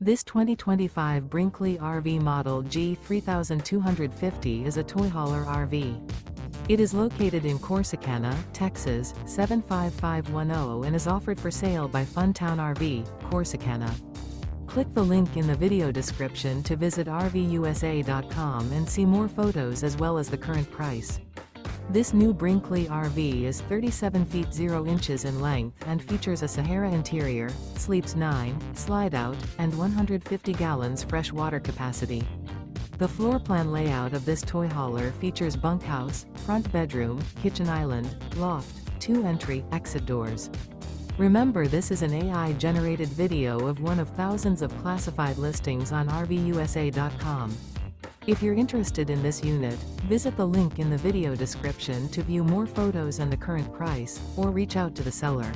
This 2025 Brinkley RV Model G 3250 is a toy hauler RV. It is located in Corsicana, Texas, 75510 and is offered for sale by Funtown RV, Corsicana. Click the link in the video description to visit RVUSA.com and see more photos as well as the current price. This new Brinkley RV is 37 feet 0 inches in length and features a SAHARA interior, sleeps 9, slide-out, and 150 gallons fresh water capacity. The floor plan layout of this toy hauler features bunkhouse, front bedroom, kitchen island, loft, 2 entry/exit doors. Remember, this is an AI-generated video of one of thousands of classified listings on RVUSA.com. If you're interested in this unit, visit the link in the video description to view more photos and the current price, or reach out to the seller.